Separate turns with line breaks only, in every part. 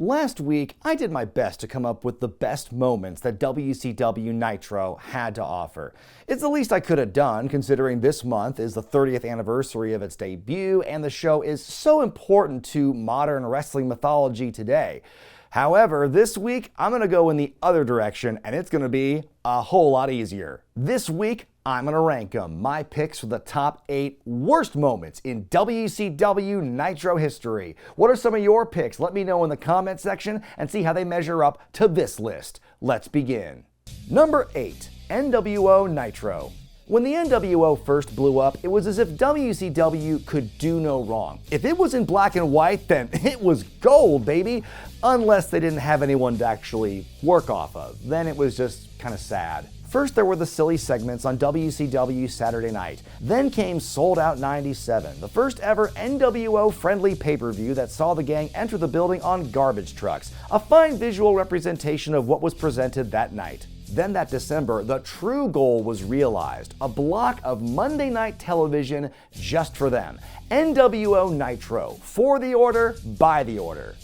Last week, I did my best to come up with the best moments that WCW Nitro had to offer. It's the least I could have done, considering this month is the 30th anniversary of its debut, and the show is so important to modern wrestling mythology today. However, this week, I'm going to go in the other direction, and it's going to be a whole lot easier. This week, I'm going to rank them, my picks for the top 8 worst moments in WCW Nitro history. What are some of your picks? Let me know in the comment section and see how they measure up to this list. Let's begin. Number 8, NWO Nitro. When the NWO first blew up, it was as if WCW could do no wrong. If it was in black and white, then it was gold, baby. Unless they didn't have anyone to actually work off of. Then it was just kind of sad. First, there were the silly segments on WCW Saturday Night. Then came Sold Out 97, the first ever NWO-friendly pay-per-view that saw the gang enter the building on garbage trucks, a fine visual representation of what was presented that night. Then that December, the true goal was realized, a block of Monday night television just for them. NWO Nitro, for the order, by the order.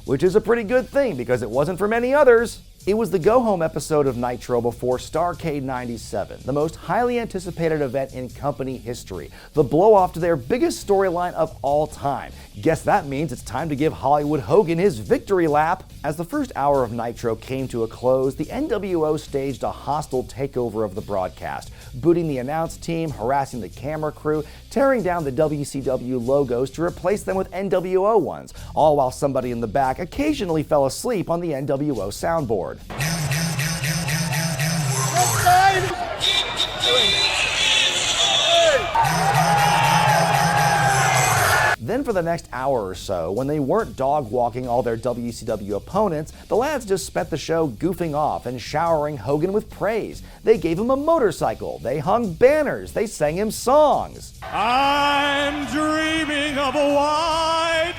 Which is a pretty good thing because it wasn't for many others. It was the go-home episode of Nitro before Starrcade 97, the most highly anticipated event in company history, the blow-off to their biggest storyline of all time. Guess that means it's time to give Hollywood Hogan his victory lap. As the first hour of Nitro came to a close, the NWO staged a hostile takeover of the broadcast, booting the announce team, harassing the camera crew, tearing down the WCW logos to replace them with NWO ones, all while somebody in the back occasionally fell asleep on the NWO soundboard. Then for the next hour or so, when they weren't dog-walking all their WCW opponents, the lads just spent the show goofing off and showering Hogan with praise. They gave him a motorcycle, they hung banners, they sang him songs.
I'm dreaming of a white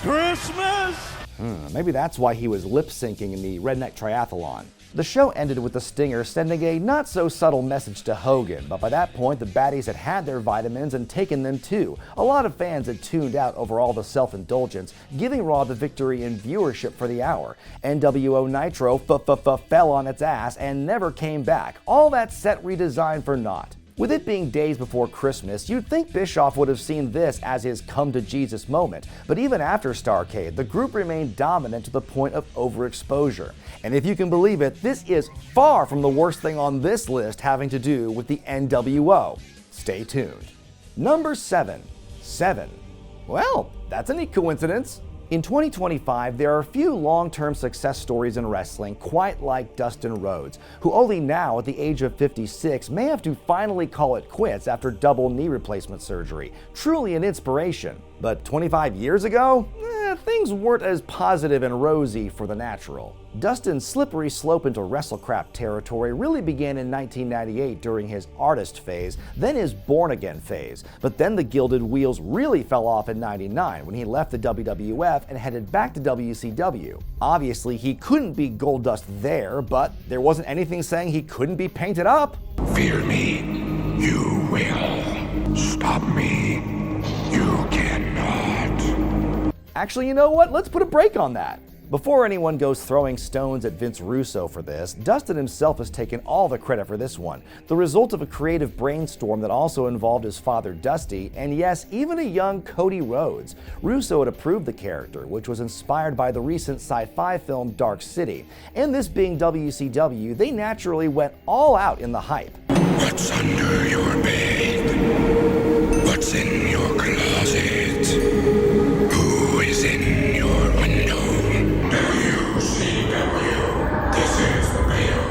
Christmas.
Maybe that's why he was lip-syncing in the Redneck Triathlon. The show ended with the Stinger sending a not-so-subtle message to Hogan, but by that point the baddies had had their vitamins and taken them too. A lot of fans had tuned out over all the self-indulgence, giving Raw the victory in viewership for the hour. NWO Nitro fell on its ass and never came back. All that set redesigned for naught. With it being days before Christmas, you'd think Bischoff would have seen this as his come-to-Jesus moment, but even after Starrcade, the group remained dominant to the point of overexposure. And if you can believe it, this is far from the worst thing on this list having to do with the NWO. Stay tuned. Number 7. Well, that's a neat coincidence. In 2025, there are few long-term success stories in wrestling quite like Dustin Rhodes, who only now, at the age of 56, may have to finally call it quits after double knee replacement surgery. Truly an inspiration. But 25 years ago? Things weren't as positive and rosy for the natural. Dustin's slippery slope into WrestleCrap territory really began in 1998 during his artist phase, then his born-again phase. But then the gilded wheels really fell off in '99 when he left the WWF and headed back to WCW. Obviously, he couldn't be Goldust there, but there wasn't anything saying he couldn't be painted up.
Fear me, you will. Stop me, you cannot.
Actually, you know what? Let's put a break on that. Before anyone goes throwing stones at Vince Russo for this, Dustin himself has taken all the credit for this one, the result of a creative brainstorm that also involved his father Dusty, and yes, even a young Cody Rhodes. Russo had approved the character, which was inspired by the recent sci-fi film Dark City, and this being WCW, they naturally went all out in the hype.
What's under your bed? What's in your closet? Who is in your window? WCW, this is the real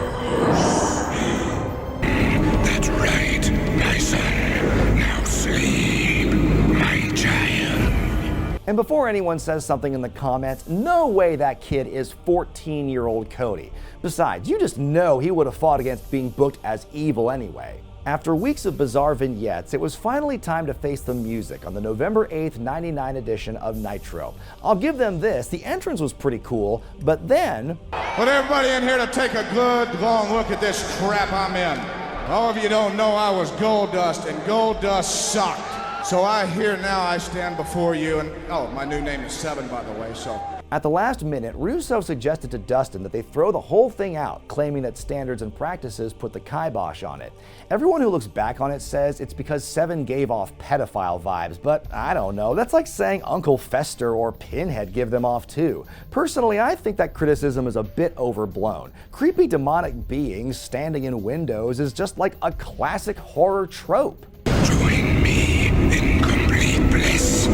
That's right, my son. Now sleep, my child.
And before anyone says something in the comments, no way that kid is 14-year-old Cody. Besides, you just know he would have fought against being booked as evil anyway. After weeks of bizarre vignettes, it was finally time to face the music on the November 8th, '99 edition of Nitro. I'll give them this, the entrance was pretty cool, but then...
I want everybody in here to take a good long look at this crap I'm in. All of you don't know I was Goldust, and Goldust sucked. So I stand before you, and oh, my new name is 7, by the way, so...
At the last minute, Russo suggested to Dustin that they throw the whole thing out, claiming that standards and practices put the kibosh on it. Everyone who looks back on it says it's because Seven gave off pedophile vibes, but I don't know. That's like saying Uncle Fester or Pinhead give them off too. Personally, I think that criticism is a bit overblown. Creepy demonic beings standing in windows is just like a classic horror trope.
Join me in complete bliss.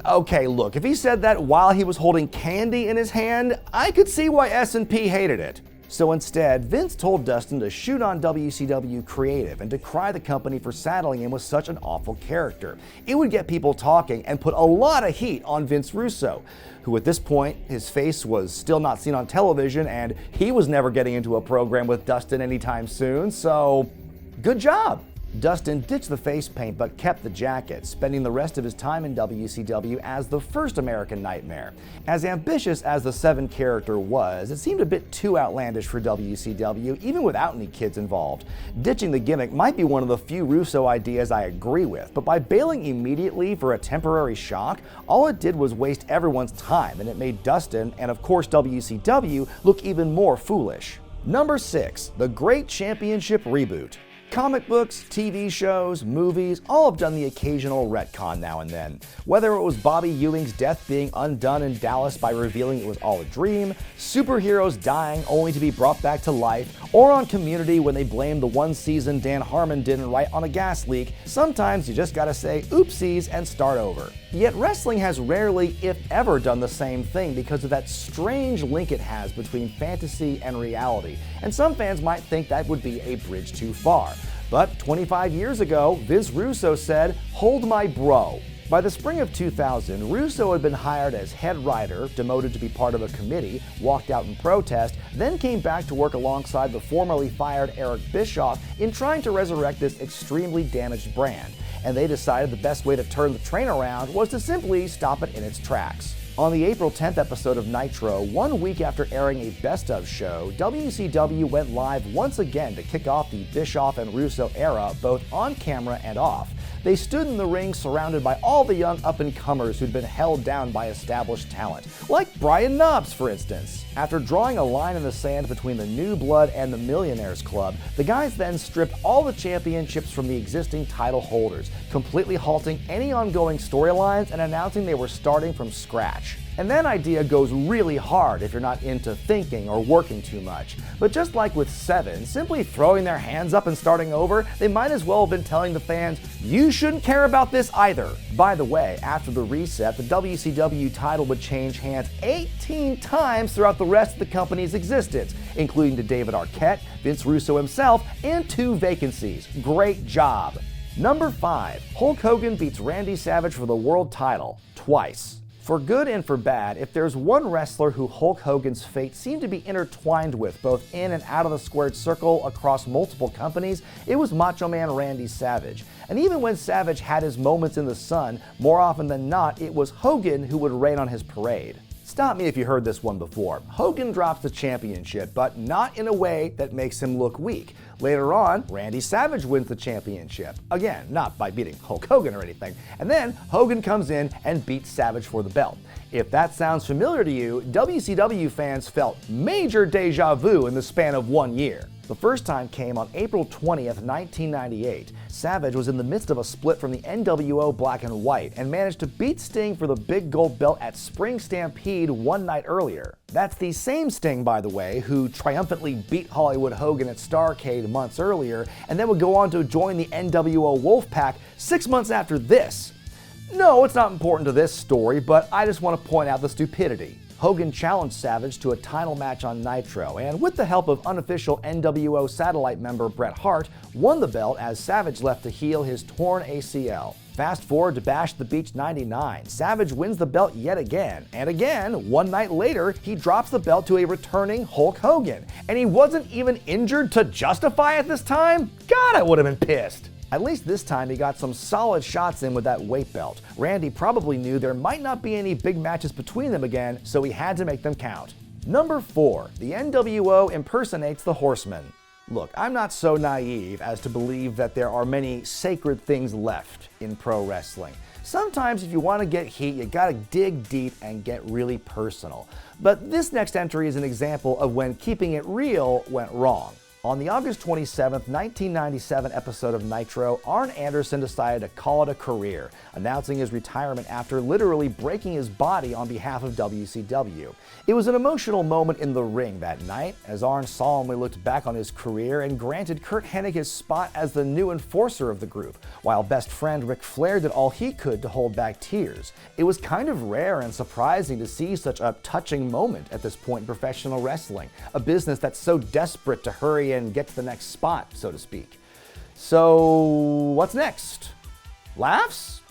Okay, look, if he said that while he was holding candy in his hand, I could see why S&P hated it. So instead, Vince told Dustin to shoot on WCW creative and decry the company for saddling him with such an awful character. It would get people talking and put a lot of heat on Vince Russo, who at this point, his face was still not seen on television and he was never getting into a program with Dustin anytime soon, so good job. Dustin ditched the face paint but kept the jacket, spending the rest of his time in WCW as the first American Nightmare. As ambitious as the Seven character was, it seemed a bit too outlandish for WCW, even without any kids involved. Ditching the gimmick might be one of the few Russo ideas I agree with, but by bailing immediately for a temporary shock, all it did was waste everyone's time, and it made Dustin, and of course WCW, look even more foolish. Number 6, the Great Championship Reboot. Comic books, TV shows, movies, all have done the occasional retcon now and then. Whether it was Bobby Ewing's death being undone in Dallas by revealing it was all a dream, superheroes dying only to be brought back to life, or on Community when they blamed the one season Dan Harmon didn't write on a gas leak, sometimes you just gotta say oopsies and start over. Yet wrestling has rarely, if ever, done the same thing because of that strange link it has between fantasy and reality, and some fans might think that would be a bridge too far. But 25 years ago, Vince Russo said, "Hold my bro." By the spring of 2000, Russo had been hired as head writer, demoted to be part of a committee, walked out in protest, then came back to work alongside the formerly fired Eric Bischoff in trying to resurrect this extremely damaged brand. And they decided the best way to turn the train around was to simply stop it in its tracks. On the April 10th episode of Nitro, 1 week after airing a Best Of show, WCW went live once again to kick off the Bischoff and Russo era, both on camera and off. They stood in the ring surrounded by all the young up-and-comers who'd been held down by established talent, like Brian Knobbs, for instance. After drawing a line in the sand between the New Blood and the Millionaires Club, the guys then stripped all the championships from the existing title holders, completely halting any ongoing storylines and announcing they were starting from scratch. And that idea goes really hard if you're not into thinking or working too much. But just like with Seven, simply throwing their hands up and starting over, they might as well have been telling the fans, you shouldn't care about this either. By the way, after the reset, the WCW title would change hands 18 times throughout the rest of the company's existence, including to David Arquette, Vince Russo himself, and 2 vacancies. Great job. Number 5, Hulk Hogan beats Randy Savage for the world title, twice. For good and for bad, if there's one wrestler who Hulk Hogan's fate seemed to be intertwined with both in and out of the squared circle across multiple companies, it was Macho Man Randy Savage. And even when Savage had his moments in the sun, more often than not, it was Hogan who would rain on his parade. Stop me if you heard this one before. Hogan drops the championship, but not in a way that makes him look weak. Later on, Randy Savage wins the championship. Again, not by beating Hulk Hogan or anything. And then Hogan comes in and beats Savage for the belt. If that sounds familiar to you, WCW fans felt major deja vu in the span of 1 year. The first time came on April 20th, 1998. Savage was in the midst of a split from the NWO Black and White and managed to beat Sting for the big gold belt at Spring Stampede one night earlier. That's the same Sting, by the way, who triumphantly beat Hollywood Hogan at Starrcade months earlier and then would go on to join the NWO Wolfpack 6 months after this. No, it's not important to this story, but I just want to point out the stupidity. Hogan challenged Savage to a title match on Nitro, and with the help of unofficial NWO satellite member Bret Hart, won the belt as Savage left to heal his torn ACL. Fast forward to Bash the Beach 99, Savage wins the belt yet again, and again, one night later, he drops the belt to a returning Hulk Hogan. And he wasn't even injured to justify it this time? God, I would have been pissed. At least this time he got some solid shots in with that weight belt. Randy probably knew there might not be any big matches between them again, so he had to make them count. Number 4, the NWO impersonates the Horsemen. Look, I'm not so naive as to believe that there are many sacred things left in pro wrestling. Sometimes if you want to get heat, you gotta dig deep and get really personal. But this next entry is an example of when keeping it real went wrong. On the August 27, 1997 episode of Nitro, Arn Anderson decided to call it a career, announcing his retirement after literally breaking his body on behalf of WCW. It was an emotional moment in the ring that night, as Arn solemnly looked back on his career and granted Curt Hennig his spot as the new enforcer of the group, while best friend Ric Flair did all he could to hold back tears. It was kind of rare and surprising to see such a touching moment at this point in professional wrestling, a business that's so desperate to hurry and get to the next spot, so to speak. So, what's next? Laughs?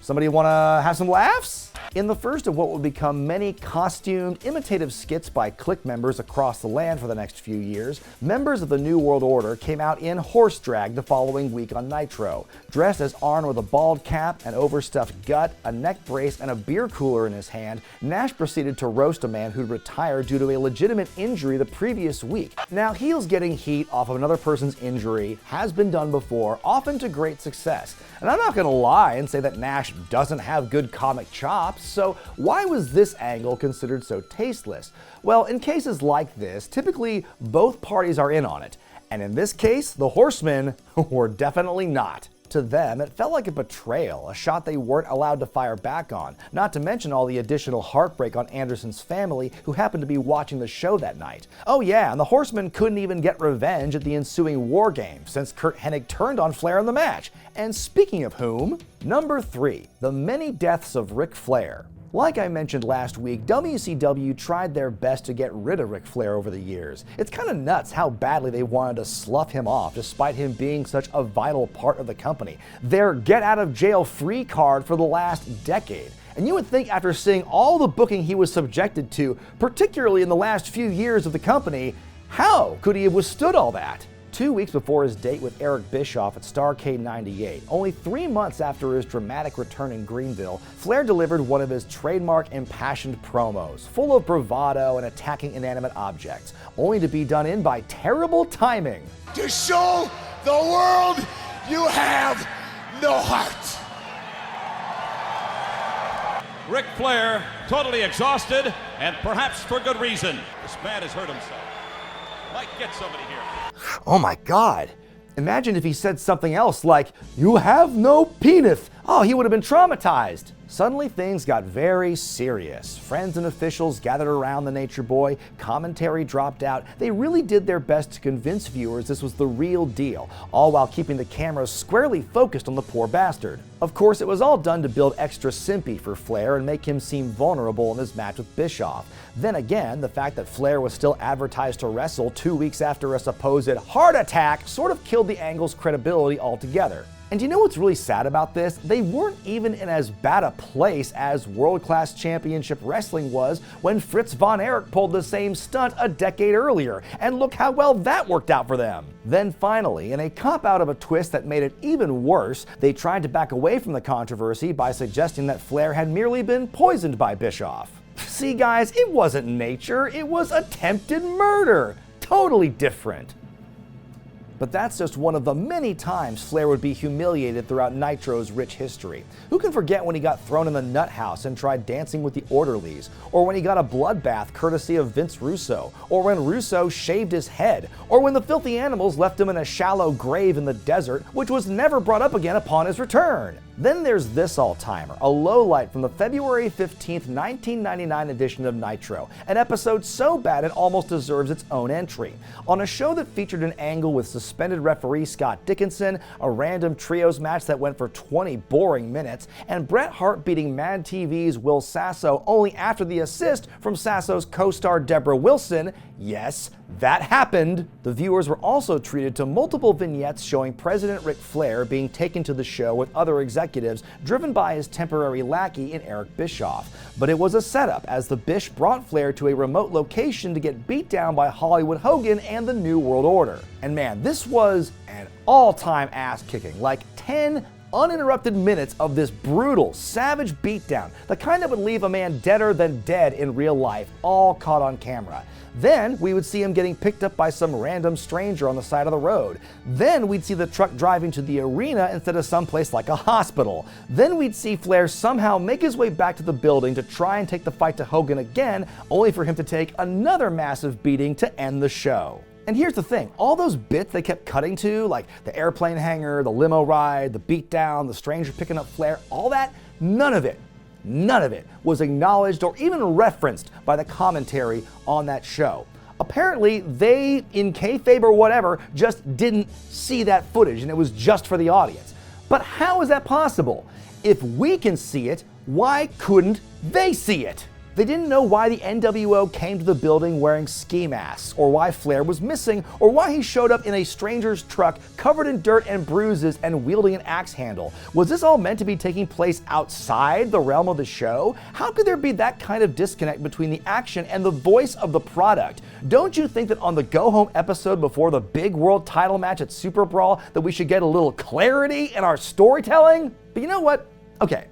Somebody want to have some laughs? In the first of what would become many costumed, imitative skits by Kliq members across the land for the next few years, members of the New World Order came out in horse drag the following week on Nitro. Dressed as Arn with a bald cap, an overstuffed gut, a neck brace, and a beer cooler in his hand, Nash proceeded to roast a man who'd retired due to a legitimate injury the previous week. Now, heels getting heat off of another person's injury has been done before, often to great success. And I'm not gonna lie and say that Nash doesn't have good comic chops, so why was this angle considered so tasteless? Well, in cases like this, typically both parties are in on it. And in this case, the Horsemen were definitely not. To them, it felt like a betrayal, a shot they weren't allowed to fire back on, not to mention all the additional heartbreak on Anderson's family who happened to be watching the show that night. Oh yeah, and the Horsemen couldn't even get revenge at the ensuing War Games since Curt Hennig turned on Flair in the match. And speaking of whom, number 3, the many deaths of Ric Flair. Like I mentioned last week, WCW tried their best to get rid of Ric Flair over the years. It's kind of nuts how badly they wanted to slough him off despite him being such a vital part of the company. Their get-out-of-jail-free card for the last decade. And you would think after seeing all the booking he was subjected to, particularly in the last few years of the company, how could he have withstood all that? 2 weeks before his date with Eric Bischoff at Starrcade 98, only 3 months after his dramatic return in Greenville, Flair delivered one of his trademark impassioned promos, full of bravado and attacking inanimate objects, only to be done in by terrible timing.
To show the world you have no heart.
Ric Flair, totally exhausted, and perhaps for good reason. This man has hurt himself. Might get somebody here.
Oh my God. Imagine if he said something else like, "You have no penis." Oh, he would have been traumatized. Suddenly things got very serious. Friends and officials gathered around the Nature Boy, commentary dropped out. They really did their best to convince viewers this was the real deal, all while keeping the cameras squarely focused on the poor bastard. Of course, it was all done to build extra sympathy for Flair and make him seem vulnerable in his match with Bischoff. Then again, the fact that Flair was still advertised to wrestle 2 weeks after a supposed heart attack sort of killed the angle's credibility altogether. And you know what's really sad about this? They weren't even in as bad a place as World Class Championship Wrestling was when Fritz von Erich pulled the same stunt a decade earlier, and look how well that worked out for them. Then finally, in a cop-out of a twist that made it even worse, they tried to back away from the controversy by suggesting that Flair had merely been poisoned by Bischoff. See guys, it wasn't nature, it was attempted murder. Totally different. But that's just one of the many times Flair would be humiliated throughout Nitro's rich history. Who can forget when he got thrown in the nut house and tried dancing with the orderlies, or when he got a bloodbath courtesy of Vince Russo, or when Russo shaved his head, or when the filthy animals left him in a shallow grave in the desert, which was never brought up again upon his return. Then there's this all-timer, a lowlight from the February 15th, 1999 edition of Nitro, an episode so bad it almost deserves its own entry. On a show that featured an angle with suspended referee Scott Dickinson, a random trios match that went for 20 boring minutes, and Bret Hart beating Mad TV's Will Sasso only after the assist from Sasso's co-star Deborah Wilson, yes, that happened. The viewers were also treated to multiple vignettes showing President Ric Flair being taken to the show with other executives driven by his temporary lackey in Eric Bischoff. But it was a setup as the Bish brought Flair to a remote location to get beat down by Hollywood Hogan and the New World Order. And man, this was an all-time ass-kicking, like 10 uninterrupted minutes of this brutal, savage beatdown, the kind that would leave a man deader than dead in real life, all caught on camera. Then we would see him getting picked up by some random stranger on the side of the road. Then we'd see the truck driving to the arena instead of someplace like a hospital. Then we'd see Flair somehow make his way back to the building to try and take the fight to Hogan again, only for him to take another massive beating to end the show. And here's the thing, all those bits they kept cutting to, like the airplane hangar, the limo ride, the beatdown, the stranger picking up Flair, all that, none of it was acknowledged or even referenced by the commentary on that show. Apparently, they, in kayfabe or whatever, just didn't see that footage and it was just for the audience. But how is that possible? If we can see it, why couldn't they see it? They didn't know why the NWO came to the building wearing ski masks, or why Flair was missing, or why he showed up in a stranger's truck covered in dirt and bruises and wielding an axe handle. Was this all meant to be taking place outside the realm of the show? How could there be that kind of disconnect between the action and the voice of the product? Don't you think that on the go-home episode before the big world title match at Super Brawl that we should get a little clarity in our storytelling? But you know what? Okay.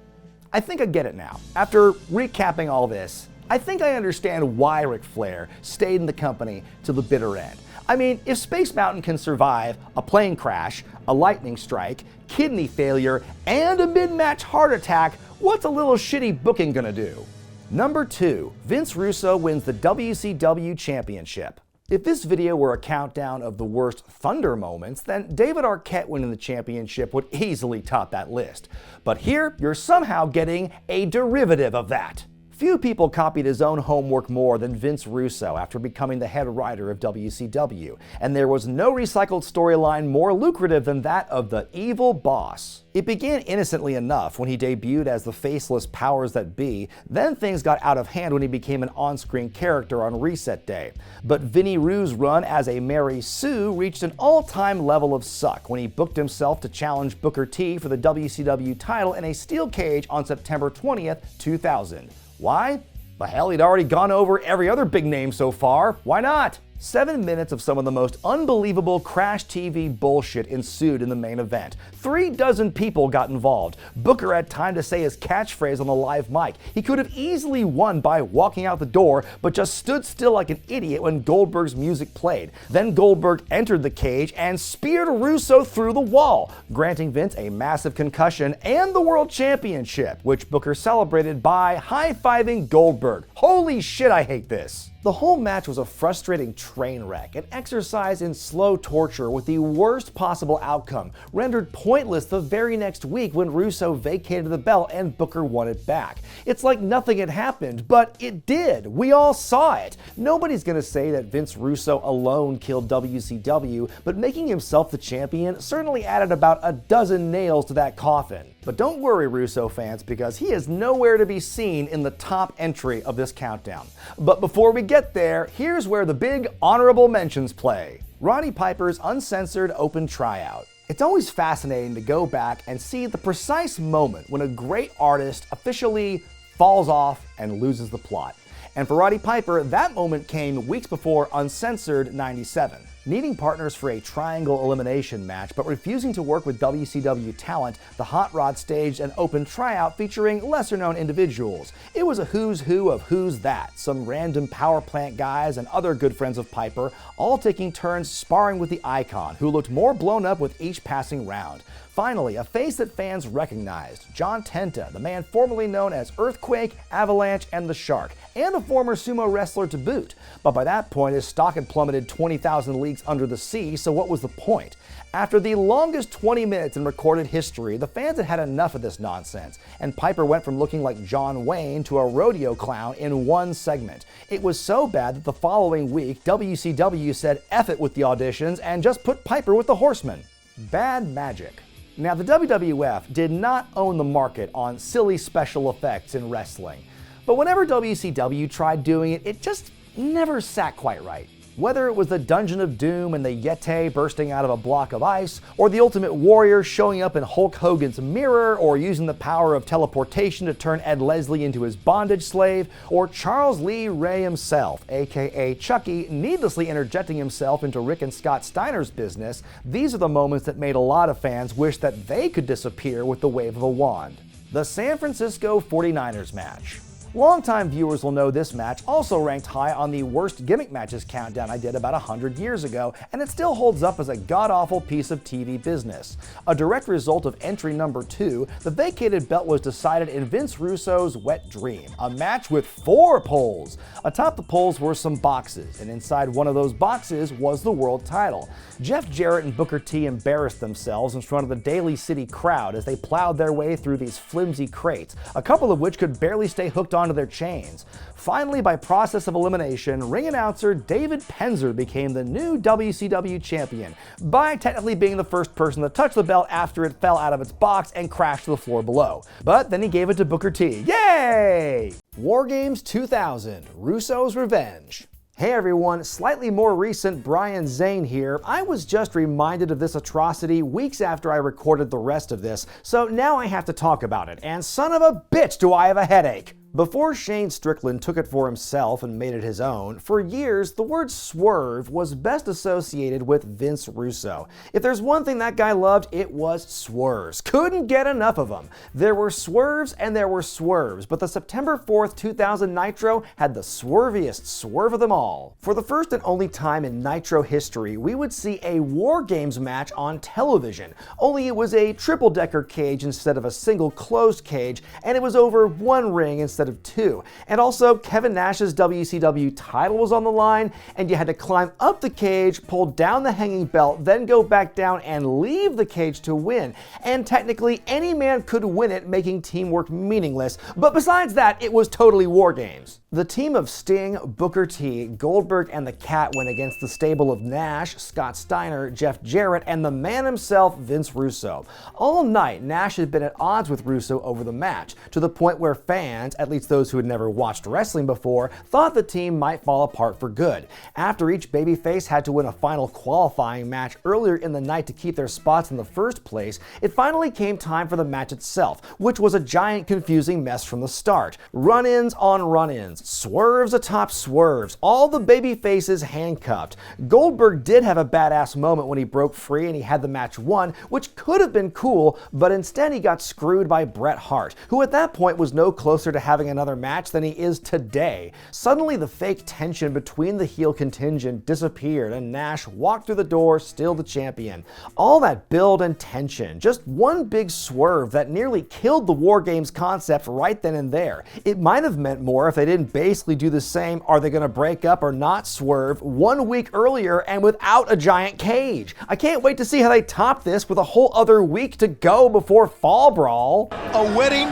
I think I get it now. After recapping all this, I think I understand why Ric Flair stayed in the company to the bitter end. I mean, if Space Mountain can survive a plane crash, a lightning strike, kidney failure, and a mid-match heart attack, what's a little shitty booking gonna do? Number 2, Vince Russo wins the WCW Championship. If this video were a countdown of the worst Thunder moments, then David Arquette winning the championship would easily top that list. But here, you're somehow getting a derivative of that. Few people copied his own homework more than Vince Russo after becoming the head writer of WCW, and there was no recycled storyline more lucrative than that of the evil boss. It began innocently enough when he debuted as the faceless powers that be, then things got out of hand when he became an on-screen character on Reset Day. But Vinny Rue's run as a Mary Sue reached an all-time level of suck when he booked himself to challenge Booker T for the WCW title in a steel cage on September 20th, 2000. Why? Well, hell, he'd already gone over every other big name so far. Why not? 7 minutes of some of the most unbelievable Crash TV bullshit ensued in the main event. 36 people got involved. Booker had time to say his catchphrase on the live mic. He could have easily won by walking out the door, but just stood still like an idiot when Goldberg's music played. Then Goldberg entered the cage and speared Russo through the wall, granting Vince a massive concussion and the World Championship, which Booker celebrated by high-fiving Goldberg. Holy shit, I hate this. The whole match was a frustrating train wreck, an exercise in slow torture with the worst possible outcome, rendered pointless the very next week when Russo vacated the belt and Booker won it back. It's like nothing had happened, but it did. We all saw it. Nobody's gonna say that Vince Russo alone killed WCW, but making himself the champion certainly added about a dozen nails to that coffin. But don't worry, Russo fans, because he is nowhere to be seen in the top entry of this countdown. But before we get there, here's where the big honorable mentions play. Roddy Piper's uncensored open tryout. It's always fascinating to go back and see the precise moment when a great artist officially falls off and loses the plot. And for Roddy Piper, that moment came weeks before Uncensored 97. Needing partners for a triangle elimination match, but refusing to work with WCW talent, the Hot Rod staged an open tryout featuring lesser-known individuals. It was a who's who of who's that, some random power plant guys and other good friends of Piper, all taking turns sparring with the Icon, who looked more blown up with each passing round. Finally, a face that fans recognized, John Tenta, the man formerly known as Earthquake, Avalanche, and the Shark, and a former sumo wrestler to boot. But by that point, his stock had plummeted 20,000 leagues under the sea, so what was the point? After the longest 20 minutes in recorded history, the fans had had enough of this nonsense, and Piper went from looking like John Wayne to a rodeo clown in one segment. It was so bad that the following week, WCW said F it with the auditions and just put Piper with the Horsemen. Bad magic. Now, the WWF did not own the market on silly special effects in wrestling, but whenever WCW tried doing it, it just never sat quite right. Whether it was the Dungeon of Doom and the Yeti bursting out of a block of ice, or the Ultimate Warrior showing up in Hulk Hogan's mirror, or using the power of teleportation to turn Ed Leslie into his bondage slave, or Charles Lee Ray himself, aka Chucky, needlessly interjecting himself into Rick and Scott Steiner's business, these are the moments that made a lot of fans wish that they could disappear with the wave of a wand. The San Francisco 49ers match. Longtime viewers will know this match also ranked high on the worst gimmick matches countdown I did about 100 years ago, and it still holds up as a god-awful piece of TV business. A direct result of entry number 2, the vacated belt was decided in Vince Russo's Wet Dream, a match with 4 poles. Atop the poles were some boxes, and inside one of those boxes was the world title. Jeff Jarrett and Booker T embarrassed themselves in front of the Daly City crowd as they plowed their way through these flimsy crates, a couple of which could barely stay hooked onto their chains. Finally, by process of elimination, ring announcer David Penzer became the new WCW champion, by technically being the first person to touch the belt after it fell out of its box and crashed to the floor below. But then he gave it to Booker T. Yay! War Games 2000, Russo's Revenge. Hey everyone, slightly more recent Brian Zane here. I was just reminded of this atrocity weeks after I recorded the rest of this, so now I have to talk about it, and son of a bitch do I have a headache! Before Shane Strickland took it for himself and made it his own, for years the word swerve was best associated with Vince Russo. If there's one thing that guy loved, it was swerves. Couldn't get enough of them. There were swerves and there were swerves, but the September 4th, 2000 Nitro had the swerviest swerve of them all. For the first and only time in Nitro history, we would see a War Games match on television, only it was a triple-decker cage instead of a single closed cage, and it was over one ring instead of 2. And also, Kevin Nash's WCW title was on the line, and you had to climb up the cage, pull down the hanging belt, then go back down and leave the cage to win. And technically, any man could win it, making teamwork meaningless. But besides that, it was totally War Games. The team of Sting, Booker T, Goldberg, and the Cat went against the stable of Nash, Scott Steiner, Jeff Jarrett, and the man himself, Vince Russo. All night, Nash had been at odds with Russo over the match, to the point where fans, at least those who had never watched wrestling before, thought the team might fall apart for good. After each babyface had to win a final qualifying match earlier in the night to keep their spots in the first place, it finally came time for the match itself, which was a giant confusing mess from the start. Run-ins on run-ins, swerves atop swerves, all the baby faces handcuffed. Goldberg did have a badass moment when he broke free and he had the match won, which could have been cool, but instead he got screwed by Bret Hart, who at that point was no closer to having another match than he is today. Suddenly the fake tension between the heel contingent disappeared and Nash walked through the door still the champion. All that build and tension, just one big swerve that nearly killed the War Games concept right then and there. It might have meant more if they didn't basically do the same "are they gonna break up or not" swerve 1 week earlier and without a giant cage. I can't wait to see how they top this with a whole other week to go before Fall Brawl.
A wedding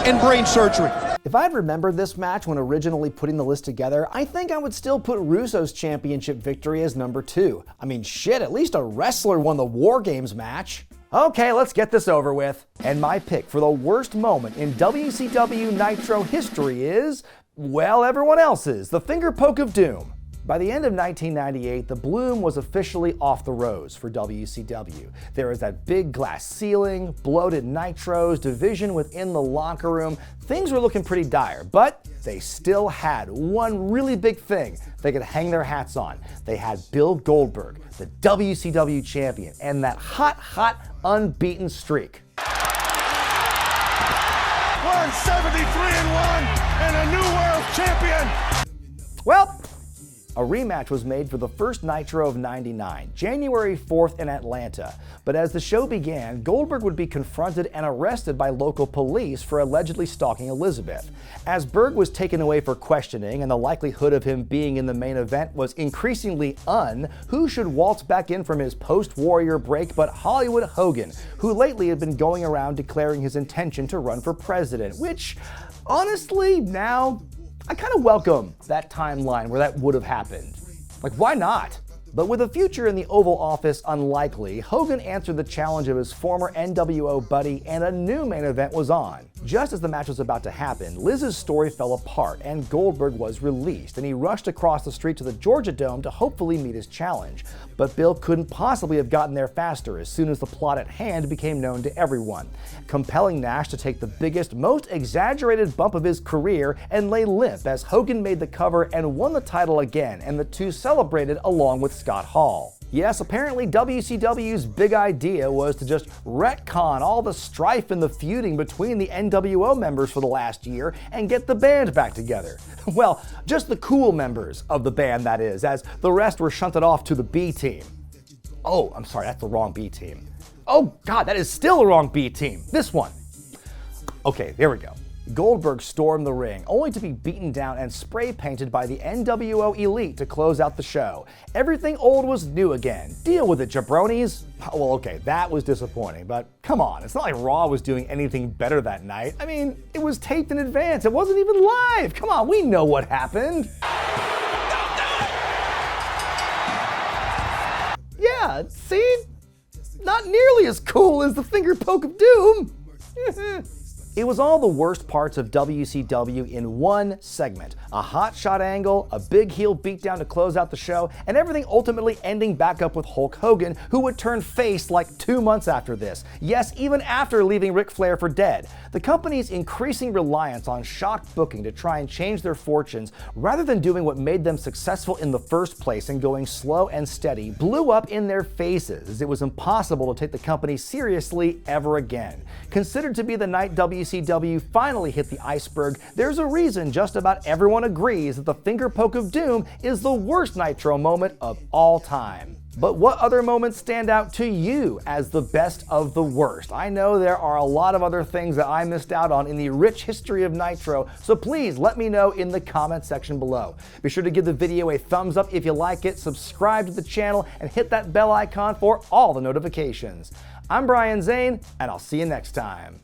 and brain surgery.
If I'd remembered this match when originally putting the list together, I think I would still put Russo's championship victory as number 2. I mean, shit, at least a wrestler won the War Games match. Okay, let's get this over with. And my pick for the worst moment in WCW Nitro history is, well, everyone else's, the finger poke of doom. By the end of 1998, the bloom was officially off the rose for WCW. There was that big glass ceiling, bloated nitros, division within the locker room. Things were looking pretty dire, but they still had one really big thing they could hang their hats on. They had Bill Goldberg, the WCW champion, and that hot, unbeaten streak.
We're 73-1 and a new world champion.
Well, a rematch was made for the first Nitro of '99, January 4th in Atlanta. But as the show began, Goldberg would be confronted and arrested by local police for allegedly stalking Elizabeth. As Berg was taken away for questioning and the likelihood of him being in the main event was increasingly who should waltz back in from his post-Warrior break but Hollywood Hogan, who lately had been going around declaring his intention to run for president, which, honestly, now I kind of welcome that timeline where that would have happened. Like, why not? But with a future in the Oval Office unlikely, Hogan answered the challenge of his former NWO buddy and a new main event was on. Just as the match was about to happen, Liz's story fell apart and Goldberg was released, and he rushed across the street to the Georgia Dome to hopefully meet his challenge. But Bill couldn't possibly have gotten there faster as soon as the plot at hand became known to everyone, compelling Nash to take the biggest, most exaggerated bump of his career and lay limp as Hogan made the cover and won the title again, and the two celebrated along with Scott Hall. Yes, apparently WCW's big idea was to just retcon all the strife and the feuding between the NWO members for the last year and get the band back together. Well, just the cool members of the band, that is, as the rest were shunted off to the B team. Oh, I'm sorry, that's the wrong B team. Oh God, that is still the wrong B team. This one. Okay, there we go. Goldberg stormed the ring, only to be beaten down and spray-painted by the NWO Elite to close out the show. Everything old was new again. Deal with it, jabronis. Well, okay, that was disappointing, but come on, it's not like Raw was doing anything better that night. I mean, it was taped in advance. It wasn't even live. Come on, we know what happened. Yeah, see? Not nearly as cool as the finger poke of doom. It was all the worst parts of WCW in one segment. A hot shot angle, a big heel beatdown to close out the show, and everything ultimately ending back up with Hulk Hogan, who would turn face like 2 months after this. Yes, even after leaving Ric Flair for dead. The company's increasing reliance on shock booking to try and change their fortunes, rather than doing what made them successful in the first place and going slow and steady, blew up in their faces as it was impossible to take the company seriously ever again. Considered to be the night WCW finally hit the iceberg, there's a reason just about everyone agrees that the finger poke of doom is the worst Nitro moment of all time. But what other moments stand out to you as the best of the worst? I know there are a lot of other things that I missed out on in the rich history of Nitro, so please let me know in the comment section below. Be sure to give the video a thumbs up if you like it, subscribe to the channel, and hit that bell icon for all the notifications. I'm Brian Zane, and I'll see you next time.